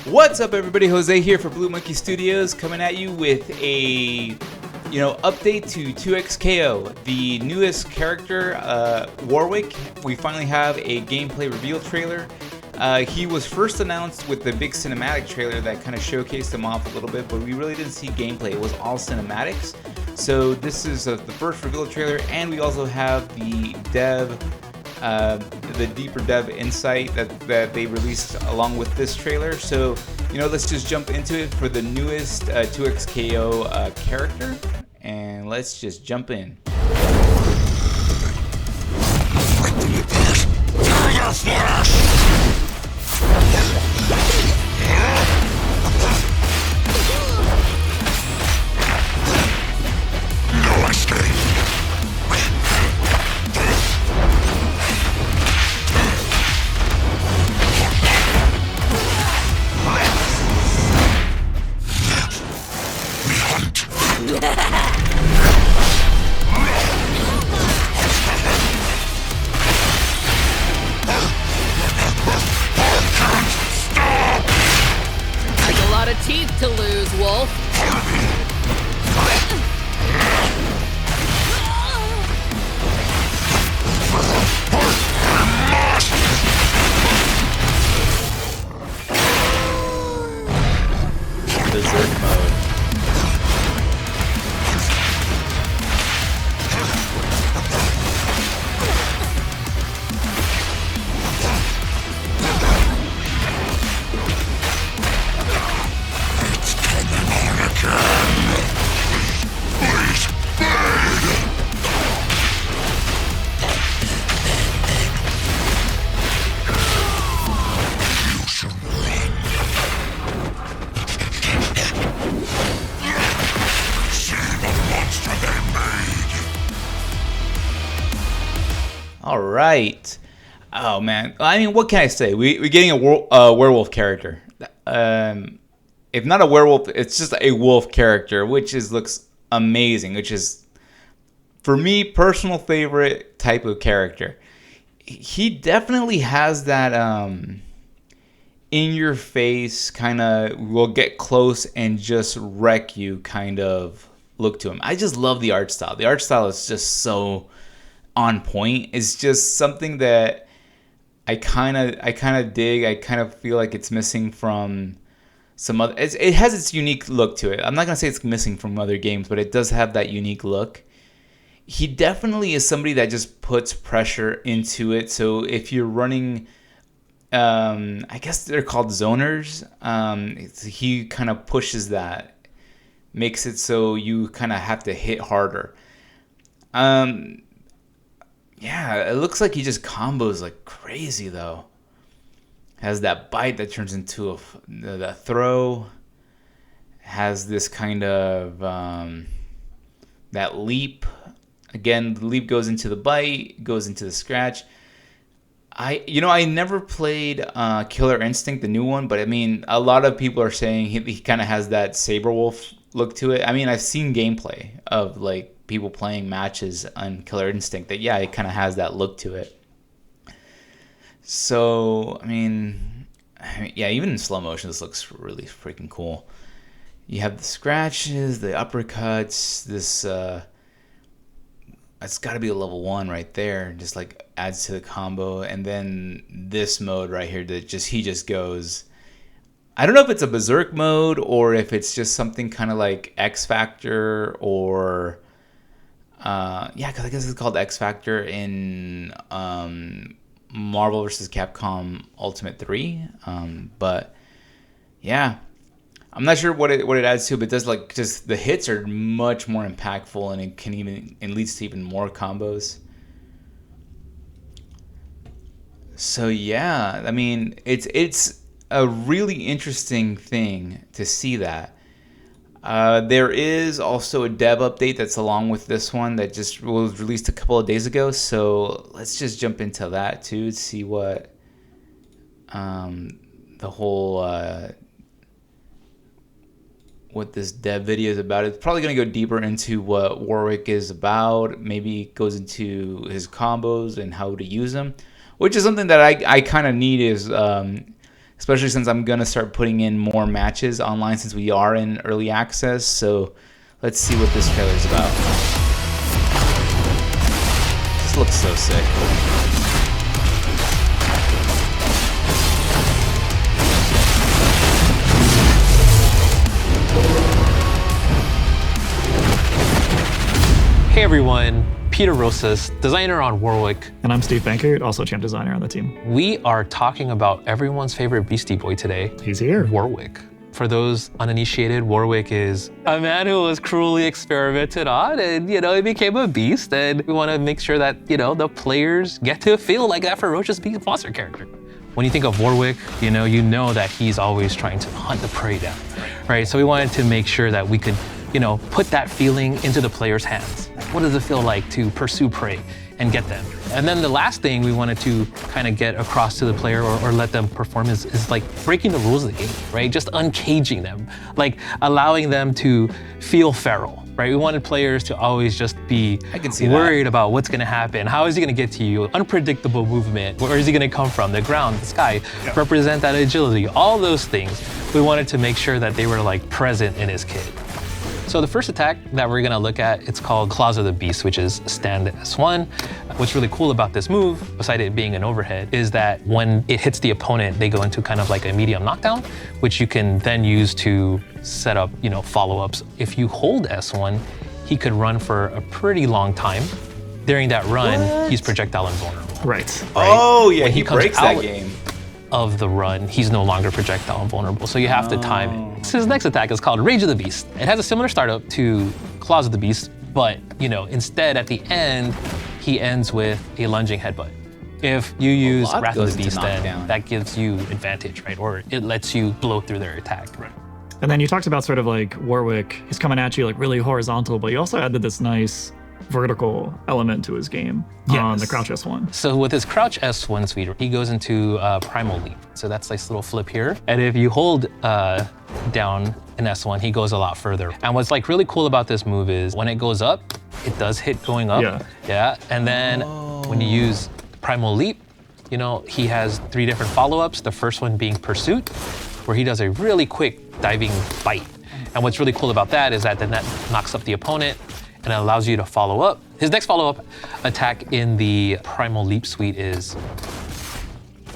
What's up, everybody? Jose here for Blue Monkey Studios, coming at you with a update to 2XKO, the newest character, Warwick. We finally have a gameplay reveal trailer. He was first announced with the big cinematic trailer that kind of showcased him off a little bit, but we really didn't see gameplay. It was all cinematics. So this is the first reveal trailer, and we also have the deeper dev insight that they released along with this trailer. So, let's just jump into it for the newest 2XKO character, and let's just jump in. Teeth to lose, Wolf. Berserk mode. All right. Oh man. I mean, what can I say? We're getting a werewolf character. If not a werewolf, it's just a wolf character, which looks amazing. Which is, for me, personal favorite type of character. He definitely has that in your face kind of will get close and just wreck you kind of look to him. I just love the art style. The art style is just so on point. It's just something that I kind of dig. I kind of feel like it's missing from some other. It has its unique look to it. I'm not gonna say it's missing from other games, but it does have that unique look. He definitely is somebody that just puts pressure into it. So if you're running, I guess they're called zoners. He kind of pushes that, makes it so you kind of have to hit harder. Yeah, it looks like he just combos like crazy though. Has that bite that turns into the throw. Has this kind of that leap. Again, the leap goes into the bite, goes into the scratch. I never played Killer Instinct, the new one, but I mean, a lot of people are saying he kind of has that Saberwolf look to it. I mean, I've seen gameplay of like people playing matches on Killer Instinct that, yeah, it kind of has that look to it. So, I mean, yeah, even in slow motion, this looks really freaking cool. You have the scratches, the uppercuts, this, it's got to be a level 1 right there, just like adds to the combo. And then this mode right here that he just goes, I don't know if it's a berserk mode or if it's just something kind of like X Factor or because I guess it's called X Factor in Marvel vs. Capcom Ultimate 3. But yeah, I'm not sure what it adds to, but it does, like, just the hits are much more impactful, and it leads to even more combos. So yeah, I mean, it's a really interesting thing to see that. There is also a dev update that's along with this one that just was released a couple of days ago. So let's just jump into that too to see what the whole what this dev video is about. It's probably going to go deeper into what Warwick is about. Maybe it goes into his combos and how to use them, which is something that I kind of need is especially since I'm going to start putting in more matches online since we are in early access. So let's see what this trailer's about. This looks so sick. Hey everyone, Peter Rosas, designer on Warwick. And I'm Steve Bankert, also champ designer on the team. We are talking about everyone's favorite Beastie Boy today. He's here. Warwick. For those uninitiated, Warwick is a man who was cruelly experimented on and, he became a beast. And we want to make sure that, the players get to feel like that ferocious beast monster character. When you think of Warwick, you know that he's always trying to hunt the prey down, right? So we wanted to make sure that we could put that feeling into the player's hands. What does it feel like to pursue prey and get them? And then the last thing we wanted to kind of get across to the player or let them perform is like breaking the rules of the game, right? Just uncaging them, like allowing them to feel feral, right? We wanted players to always just be worried about what's gonna happen. How is he gonna get to you? Unpredictable movement. Where is he gonna come from? The ground, the sky, represent that agility. All those things, we wanted to make sure that they were like present in his kit. So the first attack that we're gonna look at, it's called Claws of the Beast, which is stand S1. What's really cool about this move, besides it being an overhead, is that when it hits the opponent, they go into kind of like a medium knockdown, which you can then use to set up, follow-ups. If you hold S1, he could run for a pretty long time. During that run, he's projectile invulnerable. Right. Oh yeah, when he breaks that game. Of the run, he's no longer projectile invulnerable, so you have to time it. So his next attack is called Rage of the Beast. It has a similar startup to Claws of the Beast, but instead at the end, he ends with a lunging headbutt. If you use Wrath of the Beast, then that gives you advantage, right? Or it lets you blow through their attack. Right. And then you talked about sort of like Warwick, he's coming at you like really horizontal, but you also added this nice vertical element to his game on the Crouch S1. So with his Crouch S1 suite, he goes into Primal Leap. So that's this little flip here. And if you hold down an S1, he goes a lot further. And what's like really cool about this move is when it goes up, it does hit going up. Yeah. And then when you use Primal Leap, he has 3 different follow-ups. The first one being Pursuit, where he does a really quick diving bite. And what's really cool about that is that then that knocks up the opponent and it allows you to follow up. His next follow-up attack in the Primal Leap suite is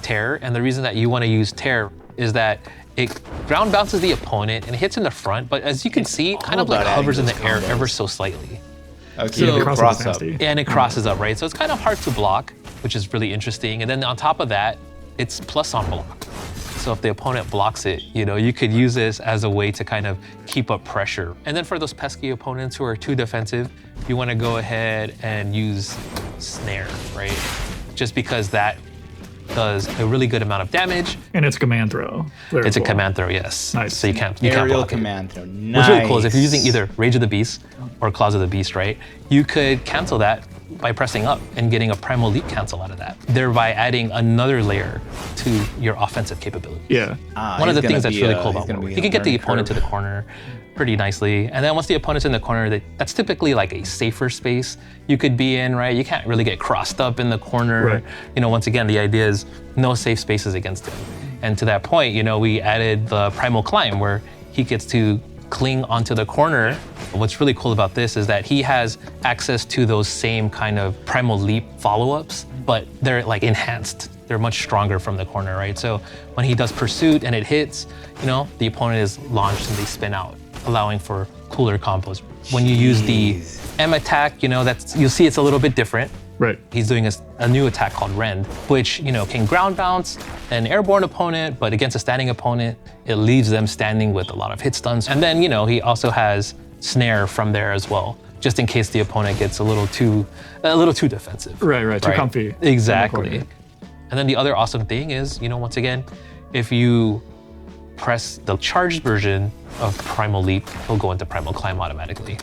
Tear. And the reason that you want to use Tear is that it ground bounces the opponent and hits in the front, but as you can see, it kind of like hovers in the air ever so slightly. Okay, so it crosses up. And it crosses up, right? So it's kind of hard to block, which is really interesting. And then on top of that, it's plus on block. So if the opponent blocks it, you could use this as a way to kind of keep up pressure. And then for those pesky opponents who are too defensive, you want to go ahead and use Snare, right? Just because that does a really good amount of damage. And it's command throw. Very it's cool. a command throw, yes. Nice. So you can't Aerial block command throw. Nice. What's really cool is if you're using either Rage of the Beast or Claws of the Beast, right? You could cancel that by pressing up and getting a Primal Leap cancel out of that, thereby adding another layer to your offensive capabilities. Yeah. One of the things that's really cool about Warwick, you can get the opponent to the corner pretty nicely. And then once the opponent's in the corner, that's typically like a safer space you could be in, right? You can't really get crossed up in the corner. Right. Once again, the idea is no safe spaces against him. And to that point, we added the Primal Climb where he gets to cling onto the corner. What's really cool about this is that he has access to those same kind of Primal Leap follow-ups, but they're like enhanced. They're much stronger from the corner, right? So when he does Pursuit and it hits, the opponent is launched and they spin out, allowing for cooler combos. When you use the M attack, you'll see it's a little bit different. Right. He's doing a new attack called Rend, which can ground bounce an airborne opponent, but against a standing opponent, it leaves them standing with a lot of hit stuns. And then he also has Snare from there as well, just in case the opponent gets a little too defensive. Right. Too comfy. Exactly. And then the other awesome thing is, once again, if you press the charged version of Primal Leap, he'll go into Primal Climb automatically.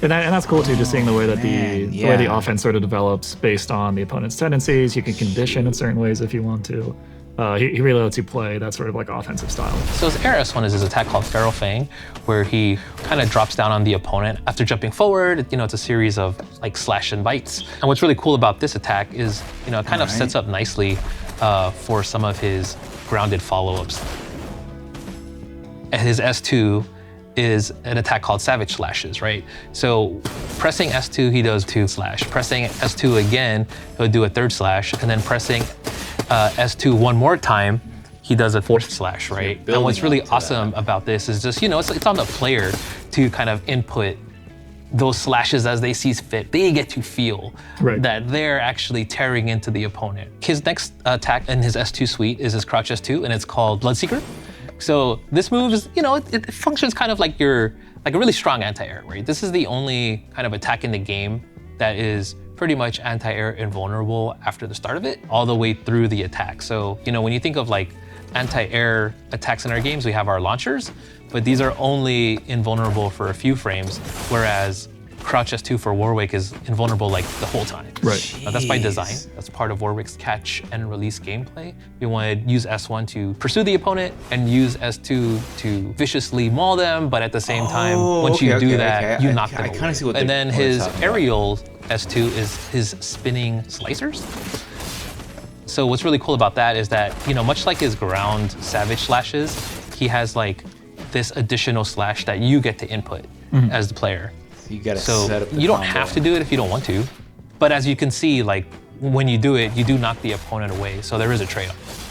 And that's cool too, just seeing the way that the way the offense sort of develops based on the opponent's tendencies. You can condition in certain ways if you want to. He really lets you play that sort of like offensive style. So his Air S1 is his attack called Feral Fang, where he kind of drops down on the opponent after jumping forward. It's a series of like slash and bites. And what's really cool about this attack is, it kind of sets up nicely for some of his grounded follow-ups. His S2 is an attack called Savage Slashes, right? So pressing S2, he does 2 slash. Pressing S2 again, he'll do a 3rd slash, and then pressing S2 one more time, he does a 4th slash, right? And what's really awesome about this is just, it's on the player to kind of input those slashes as they see fit. They get to feel that they're actually tearing into the opponent. His next attack in his S2 suite is his Crouch S2, and it's called Bloodseeker. So this move is, it functions kind of like a really strong anti-air, right? This is the only kind of attack in the game that is pretty much anti-air invulnerable after the start of it, all the way through the attack. So, when you think of like anti-air attacks in our games, we have our launchers, but these are only invulnerable for a few frames, whereas Crouch S2 for Warwick is invulnerable like the whole time. Right. That's by design. That's part of Warwick's catch and release gameplay. You want to use S1 to pursue the opponent and use S2 to viciously maul them, but at the same time, once you do that, you knock them away. I kind of see what and then his about. aerial S2 is his spinning slicers. So what's really cool about that is that, much like his ground Savage Slashes, he has like this additional slash that you get to input as the player. You gotta so set up the you don't combo. have to do it if you don't want to, but as you can see, like when you do it, you do knock the opponent away. So there is a trade-off.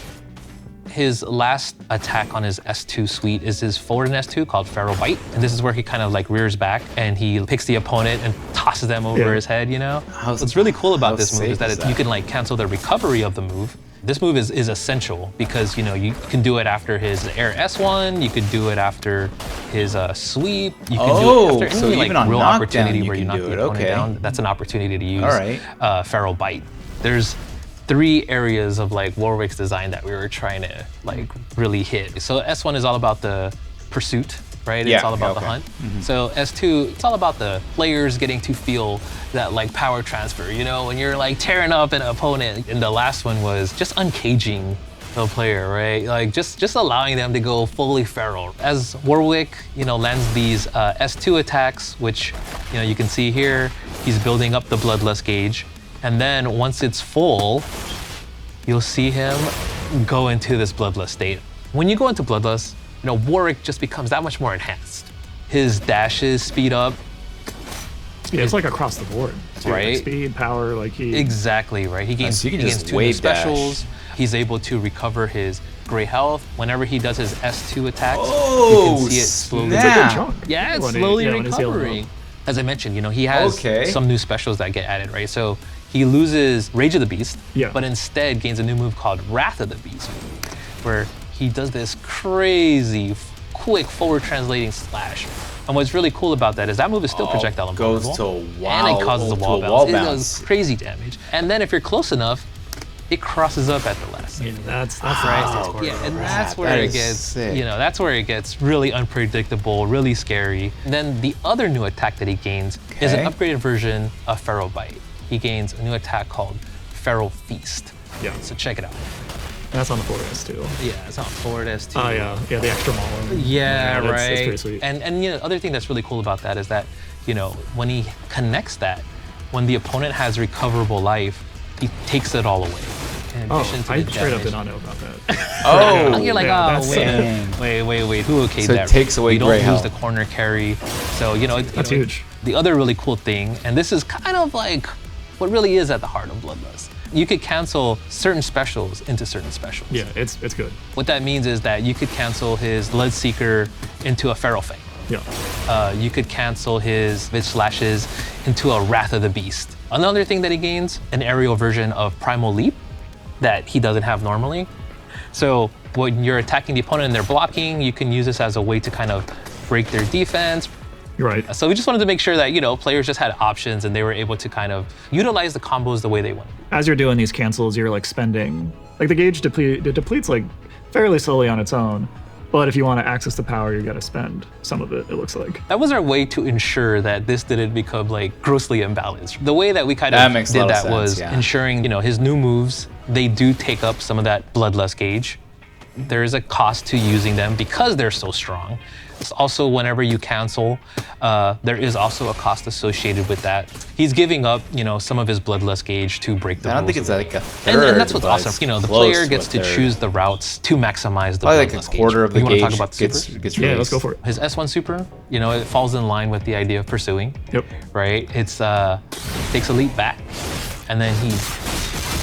His last attack on his S2 suite is his forward S2 called Feral Bite, and this is where he kind of like rears back and he picks the opponent and tosses them over his head. What's really cool about this move is that you can like cancel the recovery of the move. This move is essential because you can do it after his air S1, you could do it after his sweep, you can do it after any even on real knockdown, opportunity you where you can knock do the it. opponent down. That's an opportunity to use Feral Bite. There's 3 areas of like Warwick's design that we were trying to like really hit. So S1 is all about the pursuit, right? It's all about the hunt. So S2, it's all about the players getting to feel that like power transfer, when you're like tearing up an opponent. And the last one was just uncaging the player, right? Like just allowing them to go fully feral. As Warwick, lands these S2 attacks, which, you can see here, he's building up the Bloodlust gauge. And then once it's full, you'll see him go into this Bloodlust state. When you go into Bloodlust, Warwick just becomes that much more enhanced. His dashes speed up. Yeah, it's like across the board, too. Right? Like speed, power, like he... Exactly, right? He gains, so you can he gains just 2 new wave specials. He's able to recover his gray health. Whenever he does his S2 attacks, you can see it slowly. It's a good chunk. Yeah, it's when slowly when he's healing recovering. up. As I mentioned, he has some new specials that get added, right? So he loses Rage of the Beast, but instead gains a new move called Wrath of the Beast, where he does this crazy, quick forward translating slash. And what's really cool about that is that move is still projectile invulnerable. Goes to and it causes a wall bounce. It does crazy damage. And then if you're close enough, it crosses up at the last second. That's right. Yeah, and that's where it gets, that's where it gets really unpredictable, really scary. And then the other new attack that he gains is an upgraded version of Feral Bite. He gains a new attack called Feral Feast. Yeah. So check it out. That's on the forward S2. Yeah, it's on forward S2. Oh yeah, the extra mauling. Yeah, right. That's pretty sweet. And other thing that's really cool about that is that, when he connects that, when the opponent has recoverable life, he takes it all away. I straight up did not know about that. You're like, wait, who okayed so that? It takes away you don't gray lose health. the corner carry. So, that's huge. The other really cool thing, and this is kind of like what really is at the heart of Bloodlust. You could cancel certain specials into certain specials. Yeah, it's good. What that means is that you could cancel his Bloodseeker into a Feral Fang. Yeah. You could cancel his Vid Slashes into a Wrath of the Beast. Another thing that he gains, an aerial version of Primal Leap that he doesn't have normally. So when you're attacking the opponent and they're blocking, you can use this as a way to kind of break their defense. You're right. So we just wanted to make sure that, players just had options and they were able to kind of utilize the combos the way they want. As you're doing these cancels, you're like spending, like the gauge depletes like fairly slowly on its own. But if you want to access the power, you got to spend some of it looks like. That was our way to ensure that this didn't become like grossly imbalanced. The way that we kind of did that was ensuring, his new moves, they do take up some of that Bloodlust gauge. there is a cost to using them because they're so strong. It's also, whenever you cancel, there is also a cost associated with that. He's giving up, some of his bloodlust gauge to break the rules. I don't think it's like a third. And that's what's awesome. The player gets to choose the routes to maximize the probably like bloodlust a quarter gauge. of the You want to gauge talk about the gets super? released. Yeah, let's go for it. His S1 super, it falls in line with the idea of pursuing. Yep. Right? It's takes a leap back, and then he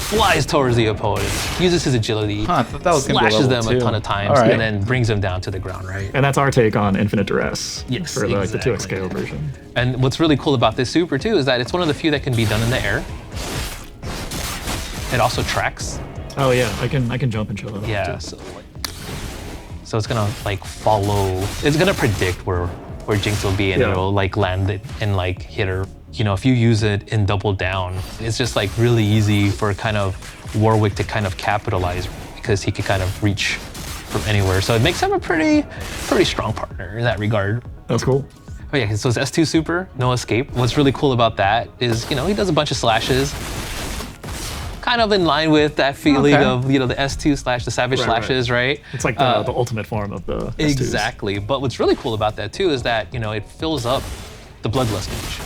flies towards the opponent, uses his agility, I thought that was gonna be slashes them level a ton 2. of times, All right. and then brings them down to the ground, right? And that's our take on Infinite Duress. Yes, For the 2x exactly. KO version. And what's really cool about this super too is that it's one of the few that can be done in the air. It also tracks. Oh yeah, I can jump and show that. Yeah. So it's gonna follow. It's gonna predict where Jinx will be, and Yeah. it'll land it and hit her. If you use it in double down, it's just really easy for kind of Warwick to kind of capitalize because he could kind of reach from anywhere. So it makes him a pretty strong partner in that regard. That's cool. Oh yeah, so it's S2 super, no escape. What's really cool about that is, he does a bunch of slashes, kind of in line with that feeling of, the S2 slash the savage Right, slashes, right? It's like the ultimate form of the S2s. Exactly. But what's really cool about that too is that, it fills up the bloodlust gauge.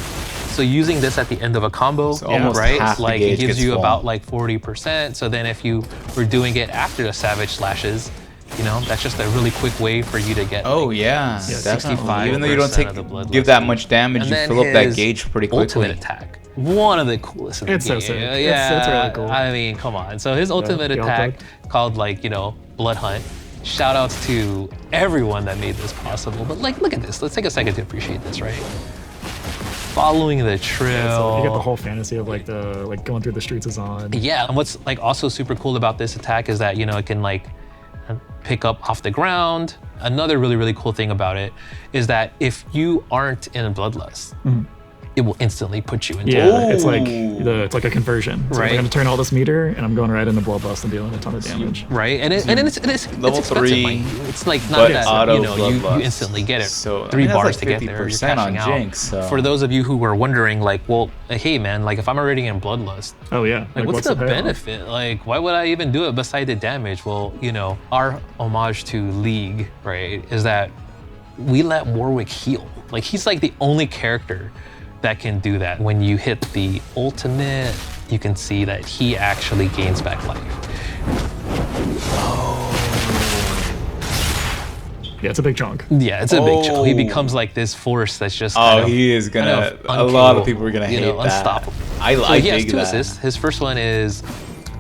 So using this at the end of a combo, almost right? half the It gauge gives gets you full. about 40%. So then if you were doing it after the savage slashes, that's just a really quick way for you to get Oh yeah, definitely. 65% Even though you don't of the bloodlust give that gauge. much damage, And you then fill up that his gauge pretty quickly. ultimate attack. One of the coolest in the It's so game. sick. Yeah, It's really cool. I mean, come on. So his ultimate the attack, alt called Blood Hunt. Shout outs to everyone that made this possible. But look at this. Let's take a second to appreciate this, right? Following the trail. So you get the whole fantasy of the going through the streets is on. Yeah, and what's also super cool about this attack is that it can pick up off the ground. Another really, really cool thing about it is that if you aren't in a bloodlust, it will instantly put you into Yeah, it's Ooh. it's like a conversion. So Right. I'm gonna turn all this meter and I'm going right into bloodlust and dealing a ton of damage. right, and it's Level expensive, 3, mind you. It's not but that auto you bloodlust. instantly get it. So, I 3 mean, that's bars like to get there. You're 50% on cashing out. Jinx, so. For those of you who were wondering, well, hey man, if I'm already in bloodlust, Oh yeah. what's the payoff? benefit? Why would I even do it beside the damage? Well, our homage to League, right, is that we let Warwick heal. He's the only character that can do that. When you hit the ultimate, you can see that he actually gains back life. Yeah, it's a big chunk. Yeah, it's a big chunk. He Oh. becomes this force that's just kind of, He is gonna. kind of A lot of unkillable, people are gonna hate that. unstoppable. I So like he has dig 2 that. assists. His first one is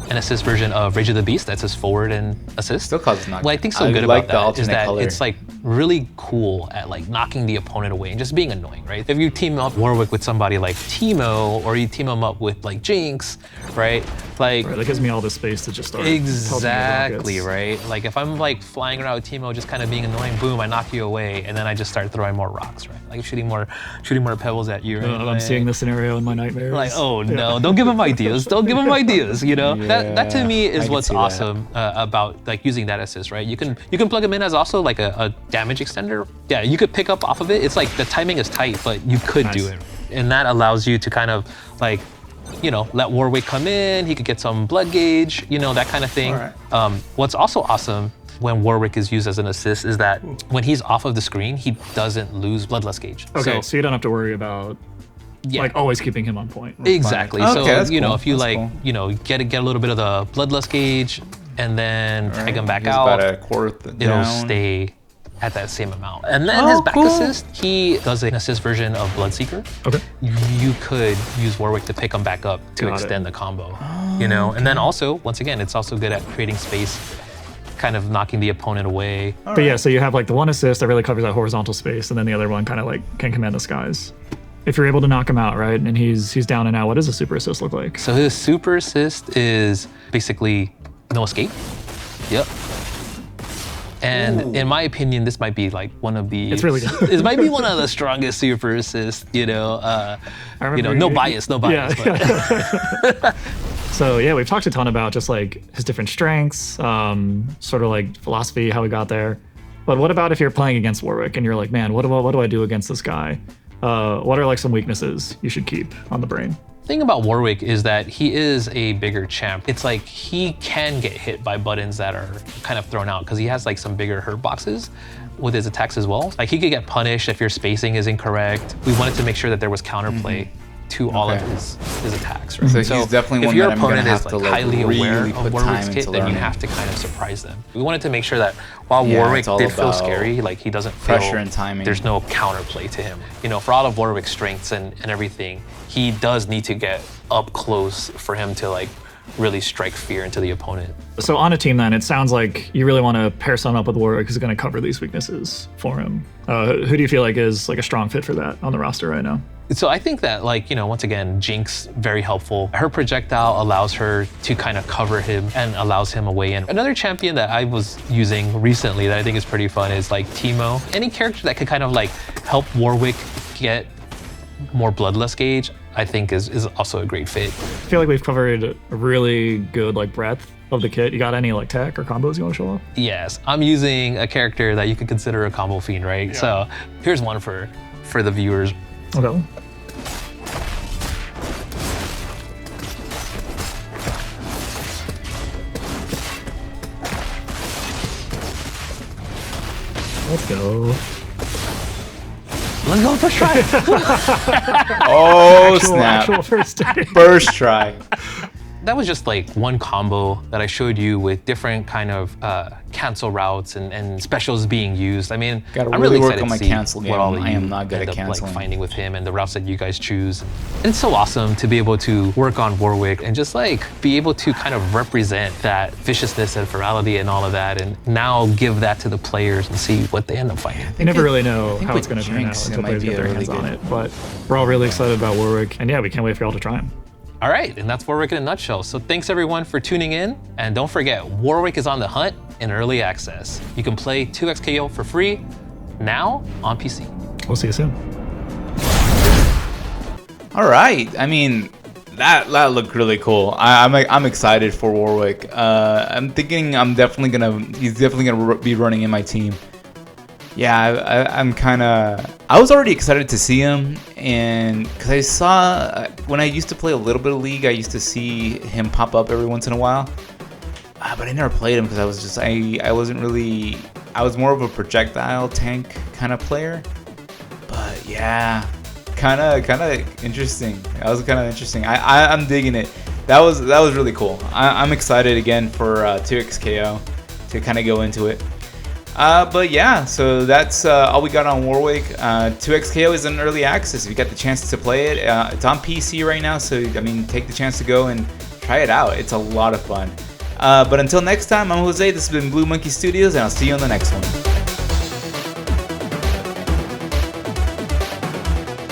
an assist version of Rage of the Beast. That's his forward and assist. Still causes knock. What I think so I good like about the that is alternate that color. it's really cool at knocking the opponent away and just being annoying, right? If you team up Warwick with somebody like Teemo, or you team him up with Jinx, right? Right, that gives me all this space to just start. pelting your Exactly, rockets. right? If I'm flying around with Teemo, just kind of being annoying, boom, I knock you away, and then I just start throwing more rocks, right? Shooting more pebbles at you, right? I'm seeing this scenario in my nightmares. Oh no, don't give him ideas. Don't give him ideas, That to me I is can what's see that. awesome about using that assist, right? You can plug him in as also a damage extender. Yeah, you could pick up off of it. It's the timing is tight, but you could do Nice. it. And that allows you to kind of let Warwick come in, he could get some blood gauge, that kind of thing. All What's also awesome when Warwick is used as an assist is that when he's off of the screen, he doesn't lose bloodlust gauge. Okay, so you don't have to worry about yeah. always keeping him on point. Exactly. Okay, So that's cool. if you That's cool. get a little bit of the bloodlust gauge and then tag him back He's out, about a quarter it'll down. stay at that same amount. And then his back cool. assist, he does an assist version of Bloodseeker. Okay. You could use Warwick to pick him back up to Got it. extend the combo. And then also, once again, it's also good at creating space, kind of knocking the opponent away. But yeah, so you have the one assist that really covers that horizontal space, and then the other one kind of can command the skies. If you're able to knock him out, right, and he's down and out, what does a super assist look like? So his super assist is basically no escape. Yep. And in my opinion, this might be one of the. It's really good. It might be one of the strongest super assists. I remember No bias. Yeah. But. So yeah, we've talked a ton about just his different strengths, sort of philosophy, how we got there. But what about if you're playing against Warwick and you're man, what do I do against this guy? What are some weaknesses you should keep on the brain? thing about Warwick is that he is a bigger champ. It's like he can get hit by buttons that are kind of thrown out because he has like some bigger hurt boxes with his attacks as well. Like he could get punished if your spacing is incorrect. We wanted to make sure that there was counterplay to all of his attacks, right? So he's definitely if one your that I'm gonna opponent have is to, like like, highly aware really of put Warwick's time kit, into then you learning. have to kind of surprise them. We wanted to make sure that while Yeah, Warwick it's all did feel about scary, like he doesn't feel pressure and timing. there's no counterplay to him. You know, for all of Warwick's strengths and everything, he does need to get up close for him to like really strike fear into the opponent. So on a team then, it sounds like you really want to pair someone up with Warwick who's going to cover these weaknesses for him. Who do you feel like is like a strong fit for that on the roster right now? So I think that, like, you know, once again, Jinx, very helpful. Her projectile allows her to kind of cover him and allows him a way in. Another champion that I was using recently that I think is pretty fun is like Teemo. Any character that could kind of like help Warwick get more bloodless gauge, I think is also a great fit. I feel like we've covered a really good like breadth of the kit. You got any like tech or combos you want to show off? Yes, I'm using a character that you could consider a combo fiend, right? Yeah. So here's one for the viewers. Okay. Let's go. Let's go first try. Oh, Actual snap. first day. First try. That was just like one combo that I showed you with different kind of cancel routes and specials being used. I mean, Gotta I'm really really work excited on my to see cancel game. what all of I you am not good end at up, like, canceling. finding with him and the routes that you guys choose. And it's so awesome to be able to work on Warwick and just like be able to kind of represent that viciousness and virality and all of that, and now give that to the players and see what they end up finding. You never really know how with it's going to turn out Jinx, it until might players be get their a hands really on good- it. But we're all really excited about Warwick, and yeah, we can't wait for y'all to try him. All right, and that's Warwick in a nutshell. So thanks everyone for tuning in. And don't forget, Warwick is on the hunt in early access. You can play 2xKO for free now on PC. We'll see you soon. All right. I mean, that looked really cool. I'm excited for Warwick. I'm thinking he's definitely gonna be running in my team. Yeah, I'm kind of. I was already excited to see him, and because I saw when I used to play a little bit of League, I used to see him pop up every once in a while. But I never played him because I was just I wasn't really. I was more of a projectile tank kind of player. But yeah, kind of interesting. That was kind of interesting. I'm digging it. That was really cool. I'm excited again for 2xKO to kind of go into it. But yeah, so that's all we got on Warwick. 2xKO is in early access. If you got the chance to play it, it's on PC right now. So I mean, take the chance to go and try it out. It's a lot of fun. But until next time, I'm Jose. This has been Blue Monkey Studios, and I'll see you on the next one.